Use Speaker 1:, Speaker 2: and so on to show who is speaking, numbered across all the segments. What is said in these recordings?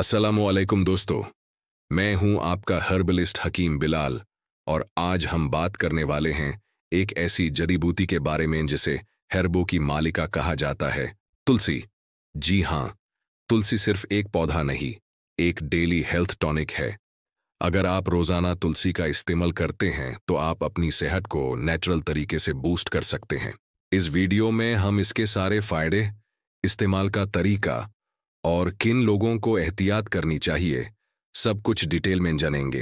Speaker 1: अस्सलामुअलैकुम दोस्तों, मैं हूं आपका हर्बलिस्ट हकीम बिलाल और आज हम बात करने वाले हैं एक ऐसी जड़ी बूटी के बारे में जिसे हर्बों की मालिका कहा जाता है, तुलसी। जी हां, तुलसी सिर्फ एक पौधा नहीं, एक डेली हेल्थ टॉनिक है। अगर आप रोजाना तुलसी का इस्तेमाल करते हैं तो आप अपनी सेहत को नेचुरल तरीके से बूस्ट कर सकते हैं। इस वीडियो में हम इसके सारे फायदे, इस्तेमाल का तरीका और किन लोगों को एहतियात करनी चाहिए, सब कुछ डिटेल में जानेंगे।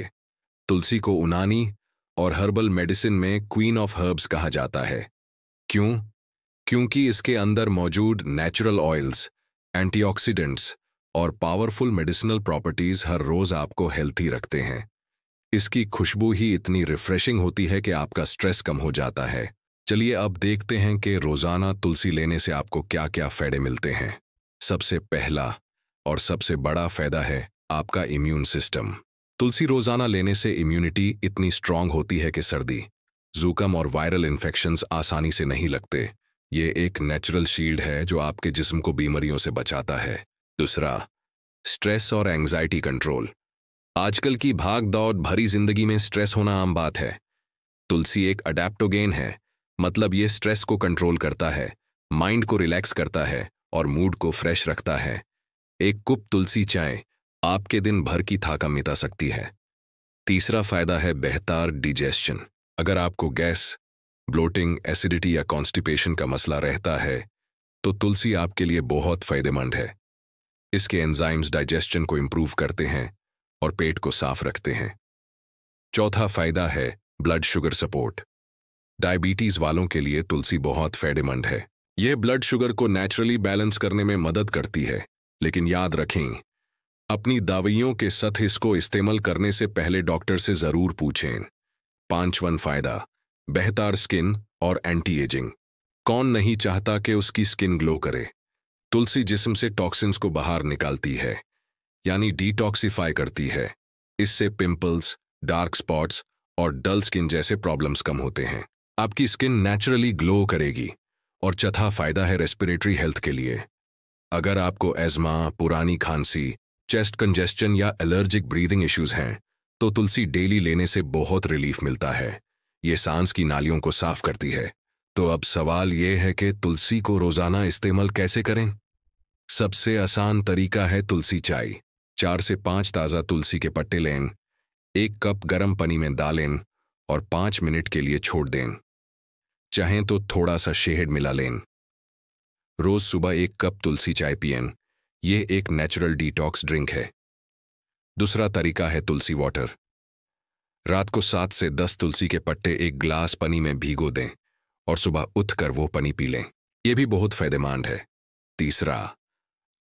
Speaker 1: तुलसी को यूनानी और हर्बल मेडिसिन में क्वीन ऑफ हर्ब्स कहा जाता है। क्यों? क्योंकि इसके अंदर मौजूद नेचुरल ऑयल्स, एंटीऑक्सीडेंट्स और पावरफुल मेडिसिनल प्रॉपर्टीज हर रोज आपको हेल्थी रखते हैं। इसकी खुशबू ही इतनी रिफ्रेशिंग होती है कि आपका स्ट्रेस कम हो जाता है। चलिए अब देखते हैं कि रोजाना तुलसी लेने से आपको क्या क्या फायदे मिलते हैं। सबसे पहला और सबसे बड़ा फायदा है आपका इम्यून सिस्टम। तुलसी रोजाना लेने से इम्यूनिटी इतनी स्ट्रांग होती है कि सर्दी, जुकाम और वायरल इन्फेक्शंस आसानी से नहीं लगते। ये एक नेचुरल शील्ड है जो आपके जिस्म को बीमारियों से बचाता है। दूसरा, स्ट्रेस और एंग्जाइटी कंट्रोल। आजकल की भाग दौड़ भरी जिंदगी में स्ट्रेस होना आम बात है। तुलसी एक अडेप्टोगेन है, मतलब ये स्ट्रेस को कंट्रोल करता है, माइंड को रिलैक्स करता है और मूड को फ्रेश रखता है। एक कप तुलसी चाय आपके दिन भर की थकान मिटा सकती है। तीसरा फायदा है बेहतर डिजेशन। अगर आपको गैस, ब्लोटिंग, एसिडिटी या कॉन्स्टिपेशन का मसला रहता है तो तुलसी आपके लिए बहुत फायदेमंद है। इसके एंजाइम्स डाइजेशन को इंप्रूव करते हैं और पेट को साफ रखते हैं। चौथा फायदा है ब्लड शुगर सपोर्ट। डायबिटीज वालों के लिए तुलसी बहुत फायदेमंद है। यह ब्लड शुगर को नेचुरली बैलेंस करने में मदद करती है, लेकिन याद रखें, अपनी दवाइयों के साथ इसको इस्तेमाल करने से पहले डॉक्टर से जरूर पूछें। पांचवां फायदा, बेहतर स्किन और एंटी एजिंग। कौन नहीं चाहता कि उसकी स्किन ग्लो करे? तुलसी जिस्म से टॉक्सिन्स को बाहर निकालती है, यानी डिटॉक्सिफाई करती है। इससे पिंपल्स, डार्क स्पॉट्स और डल स्किन जैसे प्रॉब्लम्स कम होते हैं। आपकी स्किन नेचुरली ग्लो करेगी। और चौथा फायदा है रेस्पिरेटरी हेल्थ के लिए। अगर आपको एज़मा, पुरानी खांसी, चेस्ट कंजेस्शन या एलर्जिक ब्रीदिंग इश्यूज हैं तो तुलसी डेली लेने से बहुत रिलीफ मिलता है। ये सांस की नालियों को साफ करती है। तो अब सवाल ये है कि तुलसी को रोजाना इस्तेमाल कैसे करें? सबसे आसान तरीका है तुलसी चाय। 4 से 5 ताज़ा तुलसी के पत्ते लें, 1 कप गर्म पानी में डालें और 5 मिनट के लिए छोड़ दें। चाहें तो थोड़ा सा शहद मिला लें। रोज सुबह 1 कप तुलसी चाय पिएं। यह एक नेचुरल डिटॉक्स ड्रिंक है। दूसरा तरीका है तुलसी वाटर। रात को 7 से 10 तुलसी के पत्ते 1 गिलास पानी में भिगो दें और सुबह उठकर वो पानी पी लें। यह भी बहुत फायदेमंद है। तीसरा,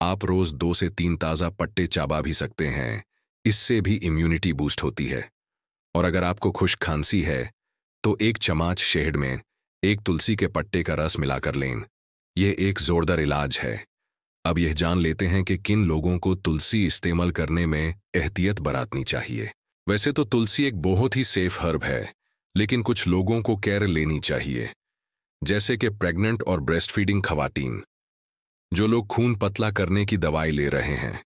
Speaker 1: आप रोज 2 से 3 ताज़ा पत्ते चबा भी सकते हैं। इससे भी इम्यूनिटी बूस्ट होती है। और अगर आपको खुश्क खांसी है तो 1 चम्मच शहद में 1 तुलसी के पत्ते का रस मिलाकर लें। यह एक जोरदार इलाज है। अब यह जान लेते हैं कि किन लोगों को तुलसी इस्तेमाल करने में एहतियात बरतनी चाहिए। वैसे तो तुलसी एक बहुत ही सेफ हर्ब है, लेकिन कुछ लोगों को केयर लेनी चाहिए, जैसे कि प्रेग्नेंट और ब्रेस्ट फीडिंग खवातीन, जो लोग खून पतला करने की दवाई ले रहे हैं,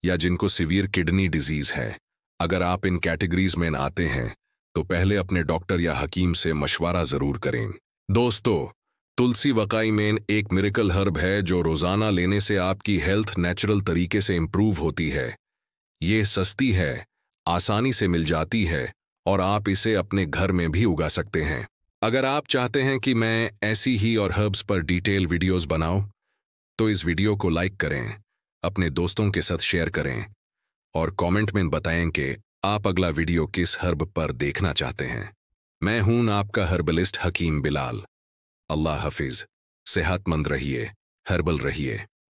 Speaker 1: या जिनको सीवियर किडनी डिजीज है। अगर आप इन कैटेगरीज में आते हैं तो पहले अपने डॉक्टर या हकीम से मशवरा जरूर करें। दोस्तों, तुलसी वाकई में एक मिरेकल हर्ब है जो रोजाना लेने से आपकी हेल्थ नेचुरल तरीके से इंप्रूव होती है। ये सस्ती है, आसानी से मिल जाती है और आप इसे अपने घर में भी उगा सकते हैं। अगर आप चाहते हैं कि मैं ऐसी ही और हर्ब्स पर डिटेल वीडियोस बनाऊं तो इस वीडियो को लाइक करें, अपने दोस्तों के साथ शेयर करें और कमेंट में बताएं कि आप अगला वीडियो किस हर्ब पर देखना चाहते हैं। मैं हूं आपका हर्बलिस्ट हकीम बिलाल। अल्लाह हाफिज। सेहतमंद रहिए, हर्बल रहिए।